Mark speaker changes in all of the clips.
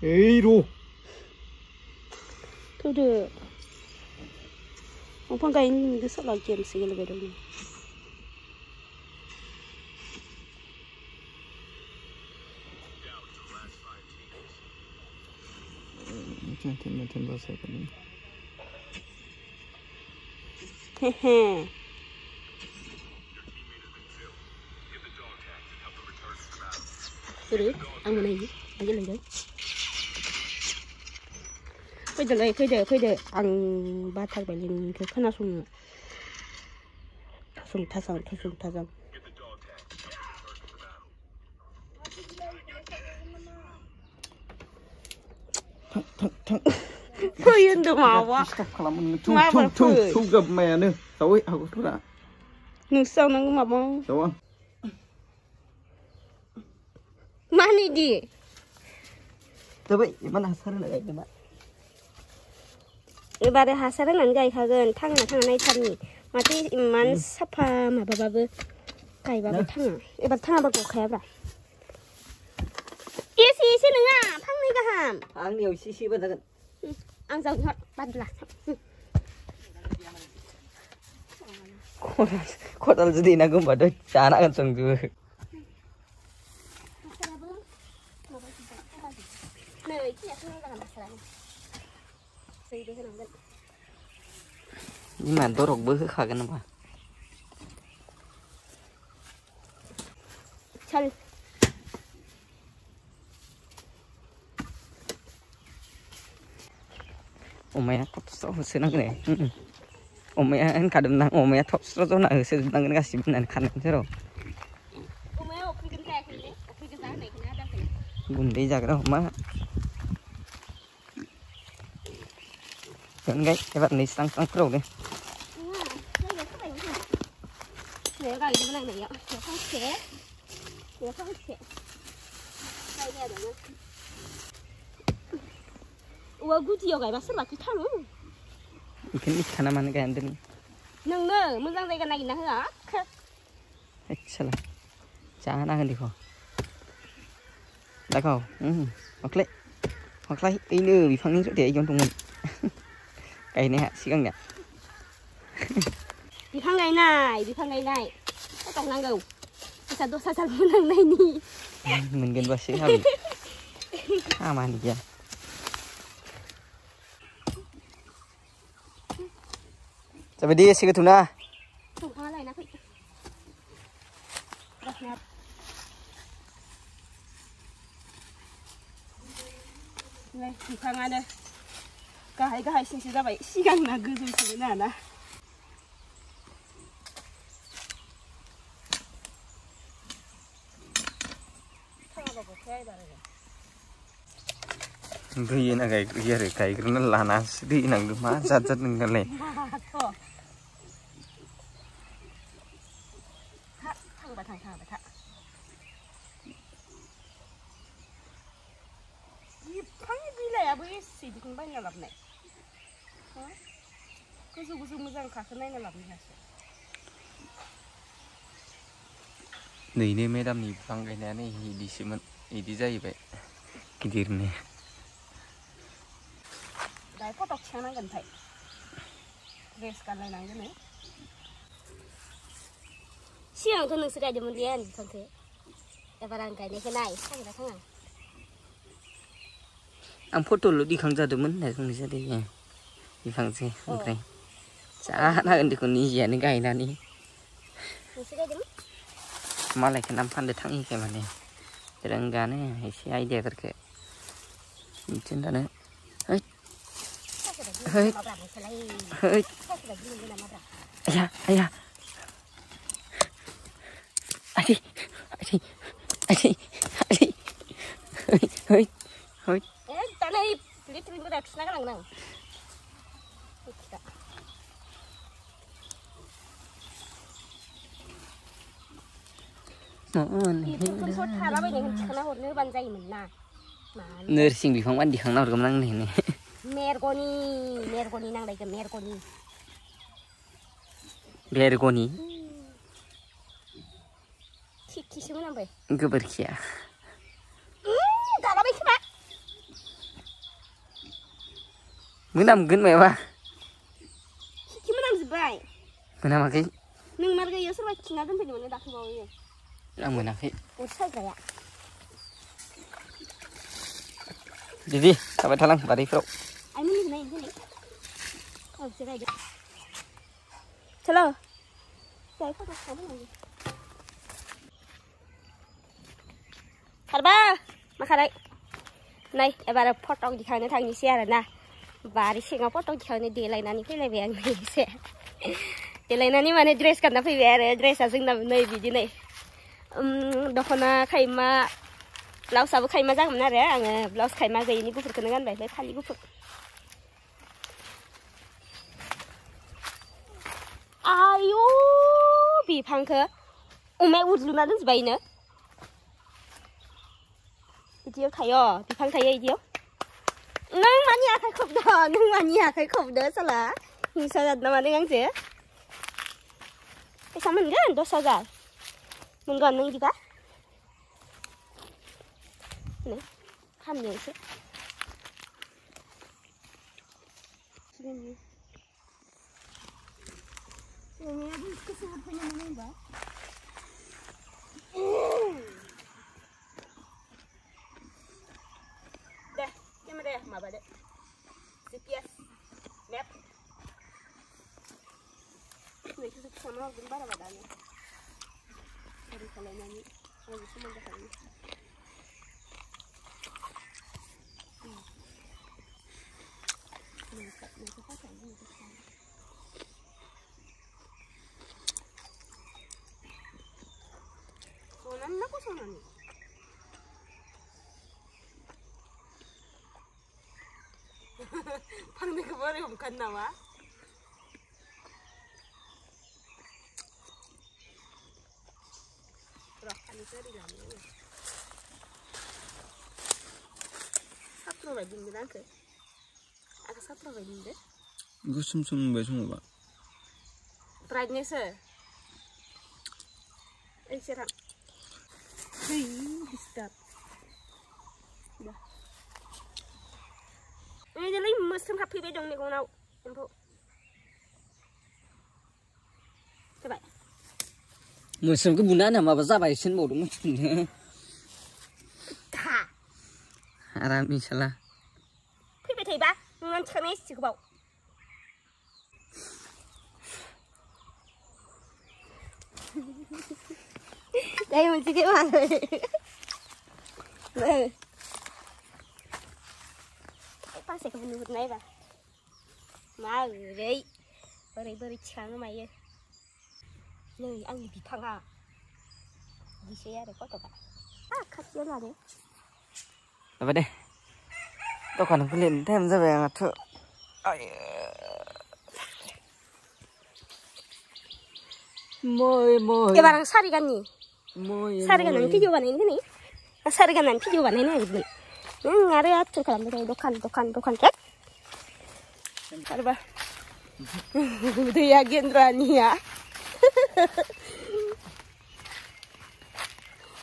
Speaker 1: Ê ru.
Speaker 2: Thôi được. Ông phong cái cứ sợ lời chuyện xí là về đâu này.
Speaker 1: Chân bao giờ còn
Speaker 2: He he. Thôi được, ăn cái này gì? Ăn cái này đấy. Khơi đợi ăn ba thằng bảy linh cái khăn áo sung thà sang.
Speaker 1: thằng
Speaker 2: Phơi yên được mà quá.
Speaker 1: Thu gặp mẹ nữa. Tao ấy học thuốc đã.
Speaker 2: Nương sau nó cũng mà bông.
Speaker 1: Đúng không?
Speaker 2: Mani đi.
Speaker 1: Tao vậy, bạn nào sao lại các bạn?
Speaker 2: 이발에 하사를 안 가이하건 탕은 탕은 탕이 마치 이만 사파 마바바브 가이바브 탕아 이발 탕아 바고 가야봐 이시시는아 팡니가 함
Speaker 1: Ăn nhiều xí bên đó.
Speaker 2: ăn dầu thật bắt lạc
Speaker 1: Kota jadi nak gumba deh, cana kan sungguh. Nhưng mà tôi đọc bữa khỏi cái nào mà.
Speaker 2: Chân.
Speaker 1: Omaya top so senang ni. Omaya kan kadang nang omaya top so na senang kan kasih benar kan zero.
Speaker 2: Omaya oke kan kayak ni, oke kan sana ni kan ada kan.
Speaker 1: Bundi jaga dah oma. Kan guys, các bạn này sang pro đi.
Speaker 2: Nếu cái gì bên này ạ, nếu không xé. Đây nè được không? Ủa gu chiều cái bác sĩ là cái thằng nữa.
Speaker 1: Ikan ikan apa nih kan ini?
Speaker 2: Neng nè, muốn sang đây cái này nè hả?
Speaker 1: Salah. Jangan akan di kau. Dah kau. Hoặc lấy ini bị phăng những để cho tụi mình. Cái này hả, xí căng nhỉ?
Speaker 2: Bị phăng ngày này. Cái cọng năng gầu. Sao muốn năng này nè.
Speaker 1: Mình gần bác sĩ hả? Mà đi kìa. Sampai dia sih ketuna.
Speaker 2: Không có lại nè chị. Đặt nè. Này, thì thằng ai đây? Cái hai xin ra vậy, sigang là cứ rồi xin nè nè. Thằng nào có cái đó rồi.
Speaker 1: Gaya na gaya re kai karena lana sidi nang rumah zat nang le.
Speaker 2: Thằng bà thằng. Thằng đi lẹ với xì thì không bao nhiêu lắm này. Cứ dùng mới rằng khác cái này là lắm nhỉ.
Speaker 1: Nỉ này mấy đam nỉ phăng cái này đi xem đi dây vậy. Cái gì này?
Speaker 2: Đấy có đọc trang năng gần thấy. Về scan này năng cái này. Siang tuh nung sudah jaman dia nih santai. Ya barangkali ni kenai, kan dah kan.
Speaker 1: Ang photo lu di khang ra được mấn này không đi ra đây nha. Đi phăng xe, không phải. Chả nó đi còn đi gì này cái nào đi. Mà lại cái năm phân được thắng cái mà này. Cái đằng gà này hay xe ai đẹp thật kệ. Trên đó nữa. Hơi. Ai da. Hơi.
Speaker 2: Tak nak ni terim dah senang nang. Itu pun suat hara banyak yang kena hot ni banjai mana.
Speaker 1: Nơi sinh bị phóng ăn đi khang nào được năng này này.
Speaker 2: Mergoni nang đây cái mergoni.
Speaker 1: Bergoni.
Speaker 2: Kiki semua nampai.
Speaker 1: Enggak berkia.
Speaker 2: Tak ada apa.
Speaker 1: मोनामगोन मायाबा
Speaker 2: खि मोनामजोब्बाय
Speaker 1: मोनामाखै
Speaker 2: नों मार्गायाव सोरबा खिना दोनफैदोंमोन दाख्लैबावैयो
Speaker 1: आं मोनाखै
Speaker 2: अर सायग्राया
Speaker 1: दीदी थाबाय थालां बारिफ्राव
Speaker 2: आइ मोननिखौ नायनो दिनै खावसे गायदो चलो जाय फट' खालामनांगौ खारबा मा खालाय नै एबार फट' दिखांनो थांनोसै आरोना बारि सिङाव फट' दिखांनो देलायनानै फैलायबाय आं एसे देलायनानै माने ड्रेस गानना फैबाय आरो ड्रेसा जोंना नै बिदि नै दख'ना खायमा ब्लाउसाबो खायमा जागौमोन आरो आङो ब्लाउस खायमा गैयिनि गुफुरखौनो गानबाय ओमफ्राय फालि गुफुर आयु बिफांखौ अमाया उरलुना दोनजोब्बायनो बिदियाव थायो बिफां थायो बिदियाव नों मानि आखाइ खबदो नों मानि आखाइ खबदो साला हिंसा जादों ना मादों आंसो फैसा मोनगोन 10,000 मोनगोन नों बिदिबा नै खामनोसो deh camera ya maba deh GPS map nih kita sama gambar badannya dari kalian ini lagi semuanya kalian soalnya aku sama nih 방금 그 머리 못 나와? 그래, 아니 소리가 아니야. 사프로가 있는데 나한테. 아까 사프로가 있는데?
Speaker 1: 이거 춤추는 왜 춤을 봐?
Speaker 2: 브라이트니스. 이 사람. 디스탑. 뭐? Ini jadi mesum happy bedong nih kau nak info. Coba.
Speaker 1: Mesum ke bunda nama bahasa Bahasa mau dong mesum.
Speaker 2: Tak.
Speaker 1: Aram insyaallah.
Speaker 2: Pi betul ba? Ngan cakap sih kau. Đây mình sẽ cái mặt này. Pasal kau menurut naik bah, malu deh, beri cang maya, nih ang di tengah, di sini ada kota bah, kasian lah deh.
Speaker 1: Apa deh? Tuh kan pelin, tem sampai yang tu, moy.
Speaker 2: Ya barang sari kan nih, sari kan nanti juga nih nih, sari kan nanti juga nih nih. Ngare atur kalau mereka dokan cek. Apa? Udah yakin Rani ya.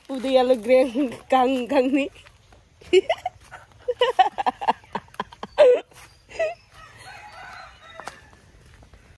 Speaker 2: Udah ya lo greng kang nih.